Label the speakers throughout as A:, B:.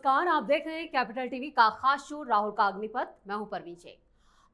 A: नमस्कार, आप देख रहे हैं कैपिटल टीवी का खास शो राहुल का अग्निपथ। मैं हूं Parveen Shaikh.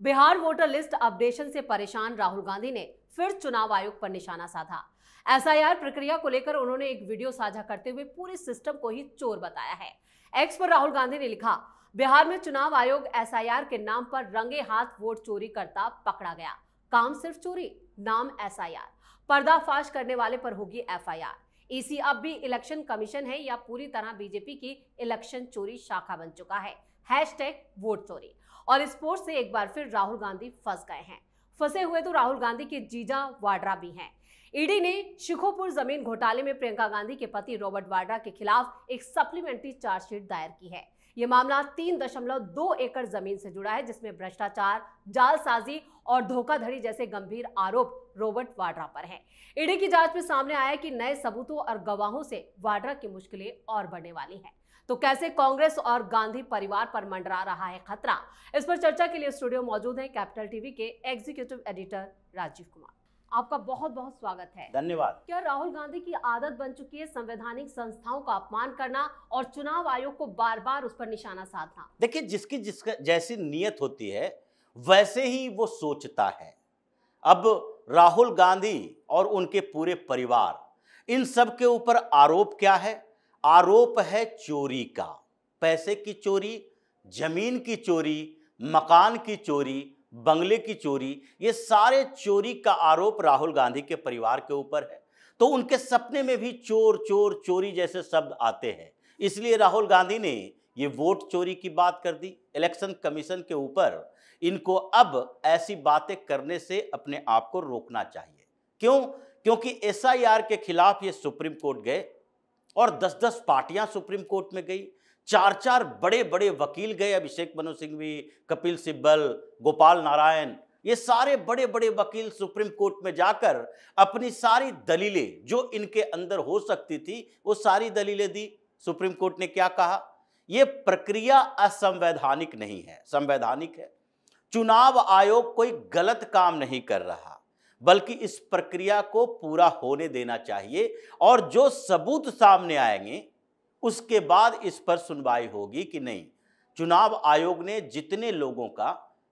A: Bihar voter list updation से परेशान राहुल गांधी ने फिर चुनाव आयोग पर निशाना साधा। एसआईआर प्रक्रिया को लेकर उन्होंने एक वीडियो साझा करते हुए पूरे सिस्टम को ही चोर बताया है। एक्स पर राहुल गांधी ने लिखा, बिहार में चुनाव आयोग एसआईआर के नाम पर रंगे हाथ वोट चोरी करता पकड़ा गया। काम सिर्फ चोरी, नाम एसआईआर। पर्दाफाश करने वाले पर होगी एफआईआर। ईसी अब भी इलेक्शन कमीशन है या पूरी तरह बीजेपी की इलेक्शन चोरी शाखा बन चुका है। हैशटैग वोट चोरी। और इस पोस्ट से एक बार फिर राहुल गांधी फंस गए हैं। फंसे हुए तो राहुल गांधी के जीजा वाड्रा भी हैं। ईडी ने शिखोपुर जमीन घोटाले में प्रियंका गांधी के पति रॉबर्ट वाड्रा के खिलाफ एक सप्लीमेंट्री चार्जशीट दायर की है। यह मामला 3.2 एकड़ जमीन से जुड़ा है, जिसमें भ्रष्टाचार, जालसाजी और धोखाधड़ी जैसे गंभीर आरोप रॉबर्ट वाड्रा पर हैं। ईडी की जांच में सामने आया कि नए सबूतों और गवाहों से वाड्रा की मुश्किलें और बढ़ने वाली हैं। तो कैसे कांग्रेस और गांधी परिवार पर मंडरा रहा है खतरा? इस पर चर्चा के लिए स्टूडियो मौजूद हैं कैपिटल टीवी के एग्जीक्यूटिव एडिटर राजीव कुमार। आपका बहुत बहुत स्वागत है।
B: धन्यवाद।
A: क्या राहुल गांधी की आदत बन चुकी है संवैधानिक संस्थाओं का अपमान करना और चुनाव आयोग को बार बार उस पर निशाना साधना?
B: देखिए, जिसका जैसी नीयत होती है वैसे ही वो सोचता है। अब राहुल गांधी और उनके पूरे परिवार, इन सब के ऊपर आरोप क्या है? आरोप है चोरी का। पैसे की चोरी, जमीन की चोरी, मकान की चोरी, बंगले की चोरी, ये सारे चोरी का आरोप राहुल गांधी के परिवार के ऊपर है। तो उनके सपने में भी चोर चोर चोरी जैसे शब्द आते हैं। इसलिए राहुल गांधी ने ये वोट चोरी की बात कर दी। इलेक्शन कमीशन के ऊपर इनको अब ऐसी बातें करने से अपने आप को रोकना चाहिए। क्यों? क्योंकि एसआईआर के खिलाफ ये सुप्रीम कोर्ट गए और 10-10 पार्टियां सुप्रीम कोर्ट में गई। 4-4 बड़े बड़े वकील गए, अभिषेक मनु सिंघवी, कपिल सिब्बल, गोपाल नारायण, ये सारे बड़े बड़े वकील सुप्रीम कोर्ट में जाकर अपनी सारी दलीलें जो इनके अंदर हो सकती थी वो सारी दलीलें दी। सुप्रीम कोर्ट ने क्या कहा? यह प्रक्रिया असंवैधानिक नहीं है, संवैधानिक है। चुनाव आयोग कोई गलत काम नहीं कर रहा, बल्कि इस प्रक्रिया को पूरा होने देना चाहिए और जो सबूत सामने आएंगे उसके बाद इस पर सुनवाई होगी कि नहीं। चुनाव आयोग ने जितने लोगों का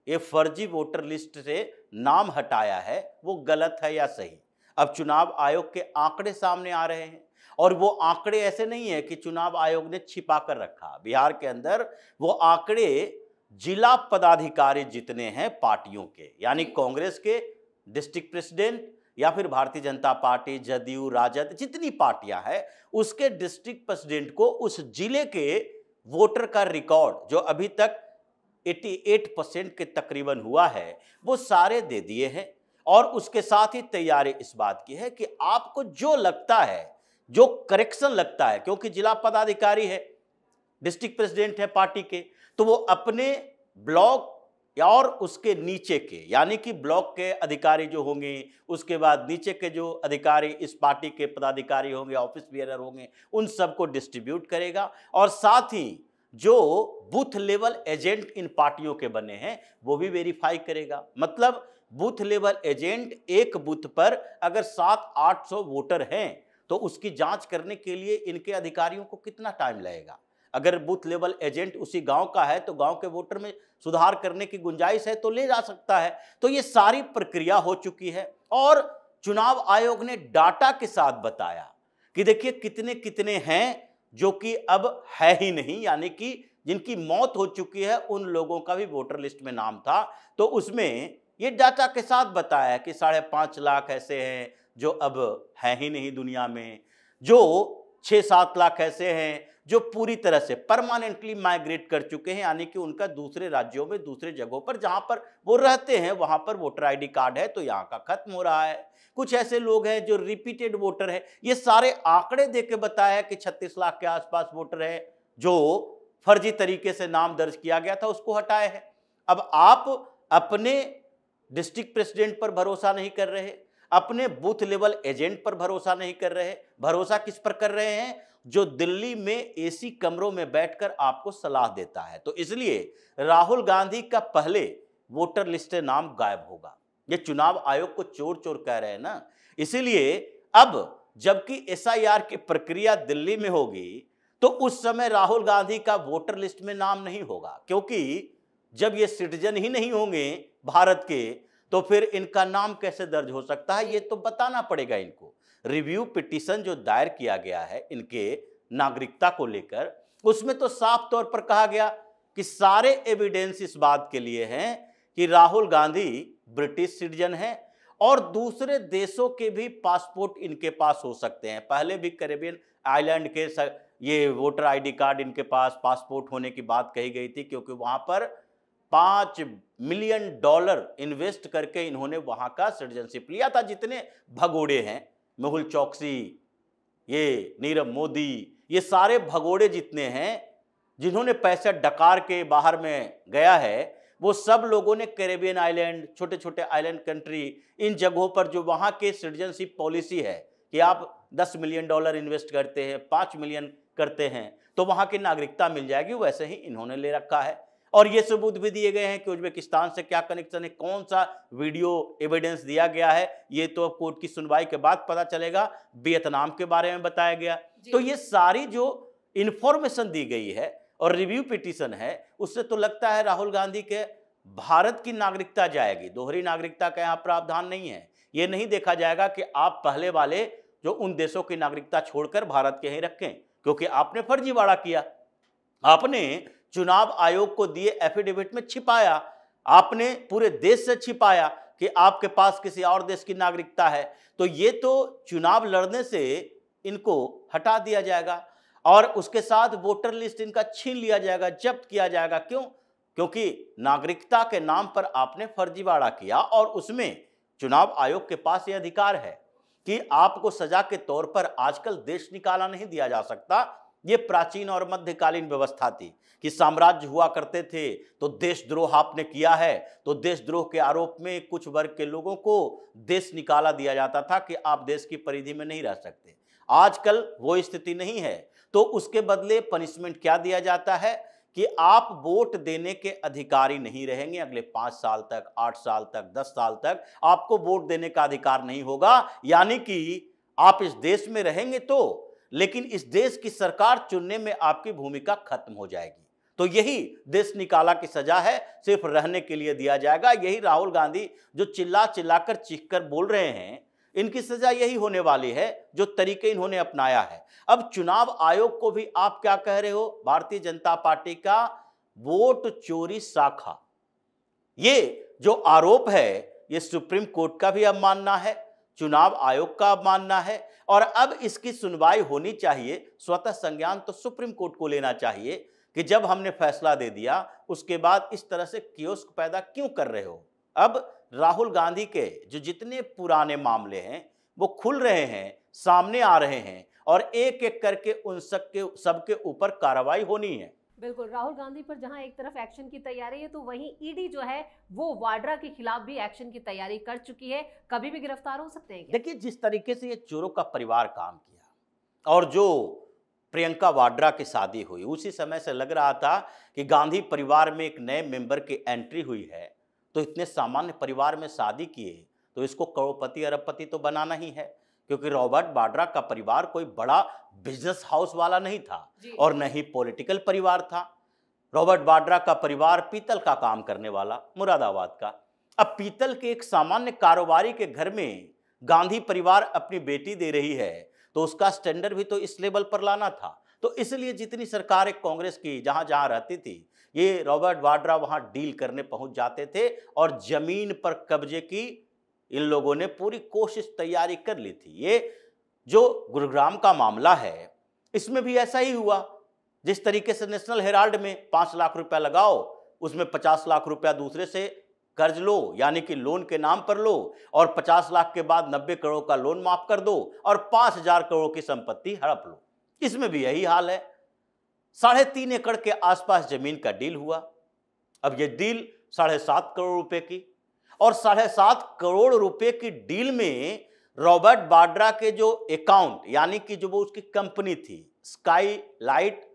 B: ये फर्जी वोटर लिस्ट से नाम हटाया है वो गलत है या सही? अब चुनाव आयोग के आंकड़े सामने आ रहे हैं और वो आंकड़े ऐसे नहीं है कि चुनाव आयोग ने छिपा कर रखा। बिहार के अंदर वो आंकड़े जिला पदाधिकारी जितने हैं पार्टियों के, यानी कांग्रेस के डिस्ट्रिक्ट प्रेसिडेंट या फिर भारतीय जनता पार्टी, जदयू, राजद, जितनी पार्टियां हैं उसके डिस्ट्रिक्ट प्रेसिडेंट को उस जिले के वोटर का रिकॉर्ड जो अभी तक 88% के तकरीबन हुआ है वो सारे दे दिए हैं। और उसके साथ ही तैयारी इस बात की है कि आपको जो लगता है, जो करेक्शन लगता है, क्योंकि जिला पदाधिकारी है, डिस्ट्रिक्ट प्रेसिडेंट है पार्टी के, तो वो अपने ब्लॉक और उसके नीचे के, यानी कि ब्लॉक के अधिकारी जो होंगे, उसके बाद नीचे के जो अधिकारी इस पार्टी के पदाधिकारी होंगे, ऑफिस बियरर होंगे, उन सबको डिस्ट्रीब्यूट करेगा। और साथ ही जो बूथ लेवल एजेंट इन पार्टियों के बने हैं वो भी वेरीफाई करेगा। मतलब बूथ लेवल एजेंट एक बूथ पर अगर 700-800 वोटर हैं तो उसकी जांच करने के लिए इनके अधिकारियों को कितना टाइम लगेगा? अगर बूथ लेवल एजेंट उसी गांव का है तो गांव के वोटर में सुधार करने की गुंजाइश है तो ले जा सकता है। तो ये सारी प्रक्रिया हो चुकी है और चुनाव आयोग ने डाटा के साथ बताया कि देखिए कितने कितने हैं जो कि अब है ही नहीं, यानी कि जिनकी मौत हो चुकी है उन लोगों का भी वोटर लिस्ट में नाम था। तो उसमें ये डाटा के साथ बताया कि 5.5 लाख ऐसे हैं जो अब है ही नहीं दुनिया में, जो 6-7 लाख ऐसे हैं जो पूरी तरह से परमानेंटली माइग्रेट कर चुके हैं, यानी कि उनका दूसरे राज्यों में, दूसरे जगहों पर जहां पर वो रहते हैं वहां पर वोटर आईडी कार्ड है तो यहां का खत्म हो रहा है। कुछ ऐसे लोग हैं जो रिपीटेड वोटर है। ये सारे आंकड़े देके बताया कि 36 लाख के आसपास वोटर है जो फर्जी तरीके से नाम दर्ज किया गया था, उसको हटाए हैं। अब आप अपने डिस्ट्रिक्ट प्रेसिडेंट पर भरोसा नहीं कर रहे, अपने बूथ लेवल एजेंट पर भरोसा नहीं कर रहे, भरोसा किस पर कर रहे हैं? जो दिल्ली में एसी कमरों में बैठकर आपको सलाह देता है। तो इसलिए राहुल गांधी का पहले वोटर लिस्ट से नाम गायब होगा। ये चुनाव आयोग को चोर चोर कह रहे हैं ना, इसीलिए अब जबकि एसआईआर की प्रक्रिया दिल्ली में होगी तो उस समय राहुल गांधी का वोटर लिस्ट में नाम नहीं होगा, क्योंकि जब ये सिटीजन ही नहीं होंगे भारत के तो फिर इनका नाम कैसे दर्ज हो सकता है, ये तो बताना पड़ेगा इनको। रिव्यू पिटीशन जो दायर किया गया है इनके नागरिकता को लेकर, उसमें तो साफ तौर पर कहा गया कि सारे एविडेंस इस बात के लिए हैं कि राहुल गांधी ब्रिटिश सिटीजन हैं और दूसरे देशों के भी पासपोर्ट इनके पास हो सकते हैं। पहले भी कैरेबियन आइलैंड के ये वोटर आईडी कार्ड इनके पास पासपोर्ट होने की बात कही गई थी, क्योंकि वहां पर $5 मिलियन इन्वेस्ट करके इन्होंने वहां का सिटीजनशिप लिया था। जितने भगोड़े हैं, मेहुल चौकसी, ये नीरव मोदी, ये सारे भगोड़े जितने हैं जिन्होंने पैसा डकार के बाहर में गया है, वो सब लोगों ने कैरेबियन आइलैंड, छोटे छोटे आइलैंड कंट्री, इन जगहों पर जो वहां के सिटीजनशिप पॉलिसी है कि आप $10 मिलियन इन्वेस्ट करते हैं, 5 मिलियन करते हैं तो वहां की नागरिकता मिल जाएगी, वैसे ही इन्होंने ले रखा है। और ये सबूत भी दिए गए हैं कि उज्बेकिस्तान से क्या कनेक्शन है, कौन सा वीडियो एविडेंस दिया गया है, ये तो अब कोर्ट की सुनवाई के बाद पता चलेगा। वियतनाम के बारे में बताया गया। तो ये सारी जो इंफॉर्मेशन दी गई है और रिव्यू पिटीशन है, उससे तो लगता है राहुल गांधी के भारत की नागरिकता जाएगी। दोहरी नागरिकता का यहाँ प्रावधान नहीं है। ये नहीं देखा जाएगा कि आप पहले वाले जो उन देशों की नागरिकता छोड़कर भारत के ही रखें, क्योंकि आपने फर्जीवाड़ा किया। आपने चुनाव आयोग को दिए एफिडेविट में छिपाया, आपने पूरे देश से छिपाया कि आपके पास किसी और देश की नागरिकता है। तो ये तो चुनाव लड़ने से इनको हटा दिया जाएगा और उसके साथ वोटर लिस्ट इनका छीन लिया जाएगा, जब्त किया जाएगा। क्यों? क्योंकि नागरिकता के नाम पर आपने फर्जीवाड़ा किया और उसमें चुनाव आयोग के पास यह अधिकार है कि आपको सजा के तौर पर आजकल देश निकाला नहीं दिया जा सकता। ये प्राचीन और मध्यकालीन व्यवस्था थी कि साम्राज्य हुआ करते थे तो देशद्रोह आपने किया है तो देशद्रोह के आरोप में कुछ वर्ग के लोगों को देश निकाला दिया जाता था कि आप देश की परिधि में नहीं रह सकते। आजकल वो स्थिति नहीं है, तो उसके बदले पनिशमेंट क्या दिया जाता है कि आप वोट देने के अधिकारी नहीं रहेंगे। अगले 5 साल तक, 8 साल तक, 10 साल तक आपको वोट देने का अधिकार नहीं होगा। यानी कि आप इस देश में रहेंगे तो, लेकिन इस देश की सरकार चुनने में आपकी भूमिका खत्म हो जाएगी। तो यही देश निकाला की सजा है, सिर्फ रहने के लिए दिया जाएगा। यही राहुल गांधी जो चिल्ला चिल्लाकर चीखकर बोल रहे हैं, इनकी सजा यही होने वाली है, जो तरीके इन्होंने अपनाया है। अब चुनाव आयोग को भी आप क्या कह रहे हो? भारतीय जनता पार्टी का वोट चोरी शाखा, ये जो आरोप है ये सुप्रीम कोर्ट का भी अब मानना है, चुनाव आयोग का अब मानना है और अब इसकी सुनवाई होनी चाहिए। स्वतः संज्ञान तो सुप्रीम कोर्ट को लेना चाहिए कि जब हमने फैसला दे दिया उसके बाद इस तरह से कियोस्क पैदा क्यों कर रहे हो। अब राहुल गांधी के जो जितने पुराने मामले हैं वो खुल रहे हैं, सामने आ रहे हैं और एक एक करके उन सबके ऊपर कार्रवाई होनी है।
A: बिल्कुल, राहुल गांधी पर जहां एक तरफ एक्शन की तैयारी है तो वहीं ईडी जो है वो वाड्रा के खिलाफ भी एक्शन की तैयारी कर चुकी है। कभी भी गिरफ्तार हो सकते हैं क्या?
B: देखिए, जिस तरीके से ये चोरों का परिवार काम किया और जो प्रियंका वाड्रा की शादी हुई, उसी समय से लग रहा था कि गांधी परिवार में एक नए मेंबर की एंट्री हुई है, तो इतने सामान्य परिवार में शादी किए तो इसको करोड़पति अरबपति तो बनाना ही है, क्योंकि रॉबर्ट वाड्रा का परिवार कोई बड़ा बिजनेस हाउस वाला नहीं था और न ही पॉलिटिकल परिवार था। रॉबर्ट वाड्रा का परिवार पीतल का काम करने वाला, मुरादाबाद का। अब पीतल के एक सामान्य कारोबारी के घर में गांधी परिवार अपनी बेटी दे रही है तो उसका स्टैंडर्ड भी तो इस लेवल पर लाना था। तो इसलिए जितनी सरकारें कांग्रेस की जहां जहां रहती थी, ये रॉबर्ट वाड्रा वहां डील करने पहुंच जाते थे और जमीन पर कब्जे की इन लोगों ने पूरी कोशिश तैयारी कर ली थी। ये जो गुरुग्राम का मामला है इसमें भी ऐसा ही हुआ। जिस तरीके से नेशनल हेराल्ड में 5 लाख रुपया लगाओ, उसमें 50 लाख रुपया दूसरे से कर्ज लो, यानी कि लोन के नाम पर लो और 50 लाख के बाद 90 करोड़ का लोन माफ कर दो और 5,000 करोड़ की संपत्ति हड़प लो। इसमें भी यही हाल है। 3.5 एकड़ के आसपास जमीन का डील हुआ। अब यह डील 7.5 करोड़ रुपए की, और 7.5 करोड़ रुपए की डील में रॉबर्ट वाड्रा के जो अकाउंट, यानी कि जो वो उसकी कंपनी थी sky light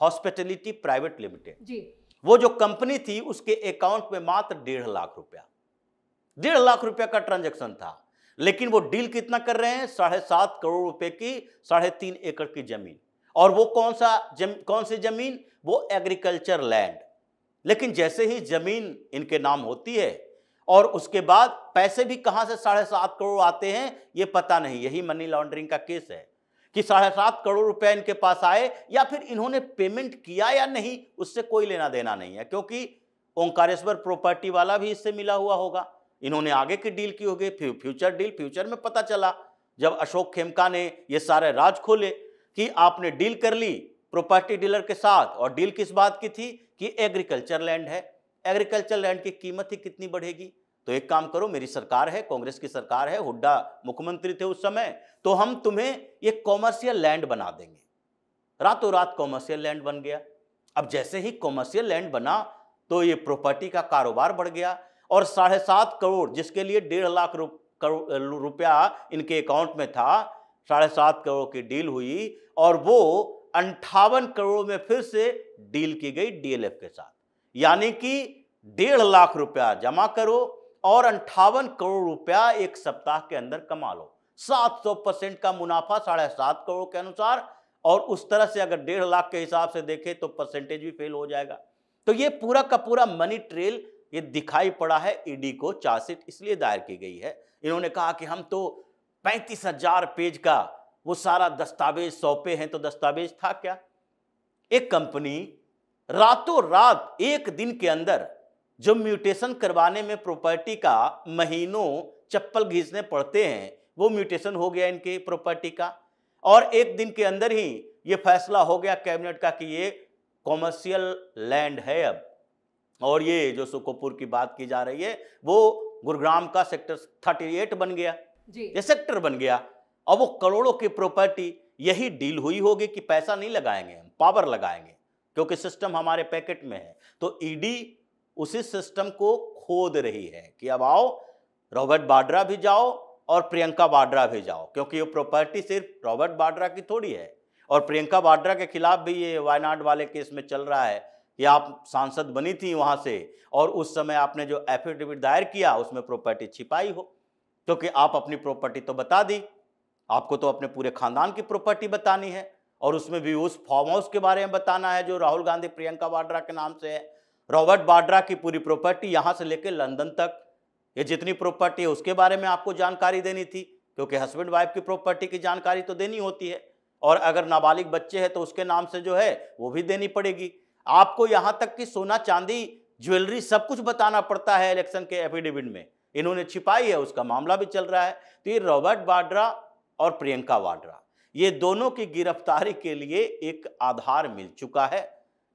B: hospitality private limited ji, वो जो कंपनी थी उसके अकाउंट में मात्र 1.5 लाख रुपया, 1.5 लाख रुपया का ट्रांजैक्शन था। लेकिन वो डील कितना कर रहे हैं? 7.5 करोड़ रुपए की 3.5 एकड़ की जमीन। और वो कौन सी जमीन, वो एग्रीकल्चर लैंड। लेकिन जैसे ही जमीन इनके नाम होती है और उसके बाद पैसे भी कहां से 7.5 करोड़ आते हैं ये पता नहीं। यही मनी लॉन्ड्रिंग का केस है कि 7.5 करोड़ रुपया इनके पास आए या फिर इन्होंने पेमेंट किया या नहीं, उससे कोई लेना देना नहीं है, क्योंकि ओंकारेश्वर प्रॉपर्टी वाला भी इससे मिला हुआ होगा। इन्होंने आगे की डील की होगी, फ्यूचर डील। फ्यूचर में पता चला जब अशोक खेमका ने ये सारे राज खोले कि आपने डील कर ली प्रॉपर्टी डीलर के साथ, और डील किस बात की थी कि एग्रीकल्चर लैंड है। एग्रीकल्चर लैंड की कीमत ही कितनी बढ़ेगी। तो एक काम करो, मेरी सरकार है, कांग्रेस की सरकार है, हुड्डा मुख्यमंत्री थे उस समय, तो हम तुम्हें ये कॉमर्शियल लैंड बना देंगे। रातों रात कॉमर्शियल लैंड बन गया। अब जैसे ही कॉमर्शियल लैंड बना तो ये प्रॉपर्टी का कारोबार बढ़ गया, और 7.5 करोड़ जिसके लिए 1.5 लाख रुपया इनके अकाउंट में था, 7.5 करोड़ की डील हुई और वो 58 करोड़ में फिर से डील की गई डीएलएफ के साथ। यानी कि 1.5 लाख रुपया जमा करो और 58 करोड़ रुपया एक सप्ताह के अंदर कमा लो। 700% का मुनाफा 7.5 करोड़ के अनुसार, और उस तरह से अगर 1.5 लाख के हिसाब से देखें तो परसेंटेज भी फेल हो जाएगा। तो ये पूरा का पूरा मनी ट्रेल ये दिखाई पड़ा है। ईडी को चार्जशीट इसलिए दायर की गई है, इन्होंने कहा कि हम तो 35,000 पेज का वो सारा दस्तावेज सौंपे हैं। तो दस्तावेज था क्या? एक कंपनी रातों रात एक दिन के अंदर जो म्यूटेशन करवाने में प्रॉपर्टी का महीनों चप्पल घिसने पड़ते हैं, वो म्यूटेशन हो गया इनके प्रॉपर्टी का, और एक दिन के अंदर ही ये फैसला हो गया कैबिनेट का कि ये कॉमर्शियल लैंड है अब। और ये जो सुकोपुर की बात की जा रही है वो गुरुग्राम का सेक्टर 38 बन गया जी। ये सेक्टर बन गया। अब वो करोड़ों की प्रॉपर्टी, यही डील हुई होगी कि पैसा नहीं लगाएंगे, हम पावर लगाएंगे, क्योंकि सिस्टम हमारे पैकेट में है। तो ईडी उसी सिस्टम को खोद रही है कि अब आओ, रॉबर्ट वाड्रा भी जाओ और प्रियंका वाड्रा भी जाओ, क्योंकि ये प्रॉपर्टी सिर्फ रॉबर्ट वाड्रा की थोड़ी है। और प्रियंका वाड्रा के खिलाफ भी ये वायनाड वाले केस में चल रहा है कि आप सांसद बनी थी वहां से, और उस समय आपने जो एफिडेविट दायर किया उसमें प्रॉपर्टी छिपाई हो, क्योंकि आप अपनी प्रॉपर्टी तो बता दी, आपको तो अपने पूरे खानदान की प्रॉपर्टी बतानी है, और उसमें भी उस फार्म हाउस के बारे में बताना है जो राहुल गांधी प्रियंका वाड्रा के नाम से है। रॉबर्ट वाड्रा की पूरी प्रॉपर्टी यहां से लेकर लंदन तक, ये जितनी प्रॉपर्टी है उसके बारे में आपको जानकारी देनी थी, क्योंकि हस्बैंड वाइफ की प्रॉपर्टी की जानकारी तो देनी होती है, और अगर नाबालिग बच्चे हैं तो उसके नाम से जो है वो भी देनी पड़ेगी। आपको यहां तक कि सोना चांदी ज्वेलरी सब कुछ बताना पड़ता है इलेक्शन के एफिडेविट में। इन्होंने छिपाई है, उसका मामला भी चल रहा है। तो ये रॉबर्ट वाड्रा और प्रियंका वाड्रा, ये दोनों की गिरफ्तारी के लिए एक आधार मिल चुका है।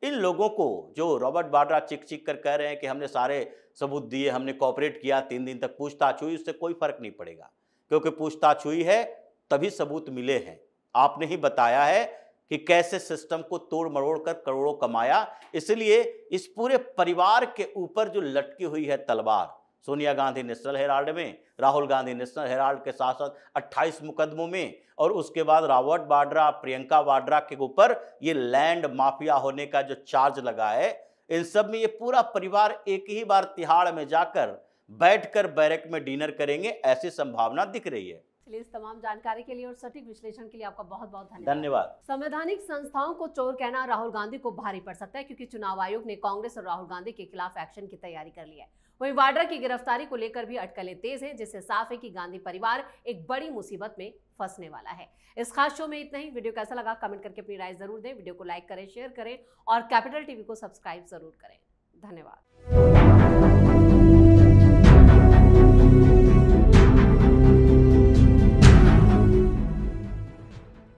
B: इन लोगों को जो रॉबर्ट वाड्रा चिक चिक कर कह रहे हैं कि हमने सारे सबूत दिए, हमने कोऑपरेट किया, 3 दिन तक पूछताछ हुई, उससे कोई फर्क नहीं पड़ेगा, क्योंकि पूछताछ हुई है तभी सबूत मिले हैं। आपने ही बताया है कि कैसे सिस्टम को तोड़ मरोड़ कर करोड़ों कमाया। इसलिए इस पूरे परिवार के ऊपर जो लटकी हुई है तलवार, सोनिया गांधी नेशनल हेराल्ड में, राहुल गांधी नेशनल हेराल्ड के साथ साथ 28 मुकदमों में, और उसके बाद रॉबर्ट वाड्रा, प्रियंका वाड्रा के ऊपर ये लैंड माफिया होने का जो चार्ज लगा है, इन सब में ये पूरा परिवार एक ही बार तिहाड़ में जाकर बैठकर बैरक में डिनर करेंगे, ऐसी संभावना दिख रही है।
A: चलिए, इस तमाम जानकारी के लिए और सटीक विश्लेषण के लिए आपका बहुत बहुत
B: धन्यवाद।
A: संवैधानिक संस्थाओं को चोर कहना राहुल गांधी को भारी पड़ सकता है, क्योंकि चुनाव आयोग ने कांग्रेस और राहुल गांधी के खिलाफ एक्शन की तैयारी कर ली है। वहीं वाड्रा की गिरफ्तारी को लेकर भी अटकलें तेज हैं, जिससे साफ है कि गांधी परिवार एक बड़ी मुसीबत में फंसने वाला है। इस खास शो में इतना ही। वीडियो कैसा लगा कमेंट करके अपनी राय जरूर दें। वीडियो को लाइक करें, शेयर करें और कैपिटल टीवी को सब्सक्राइब जरूर करें। धन्यवाद।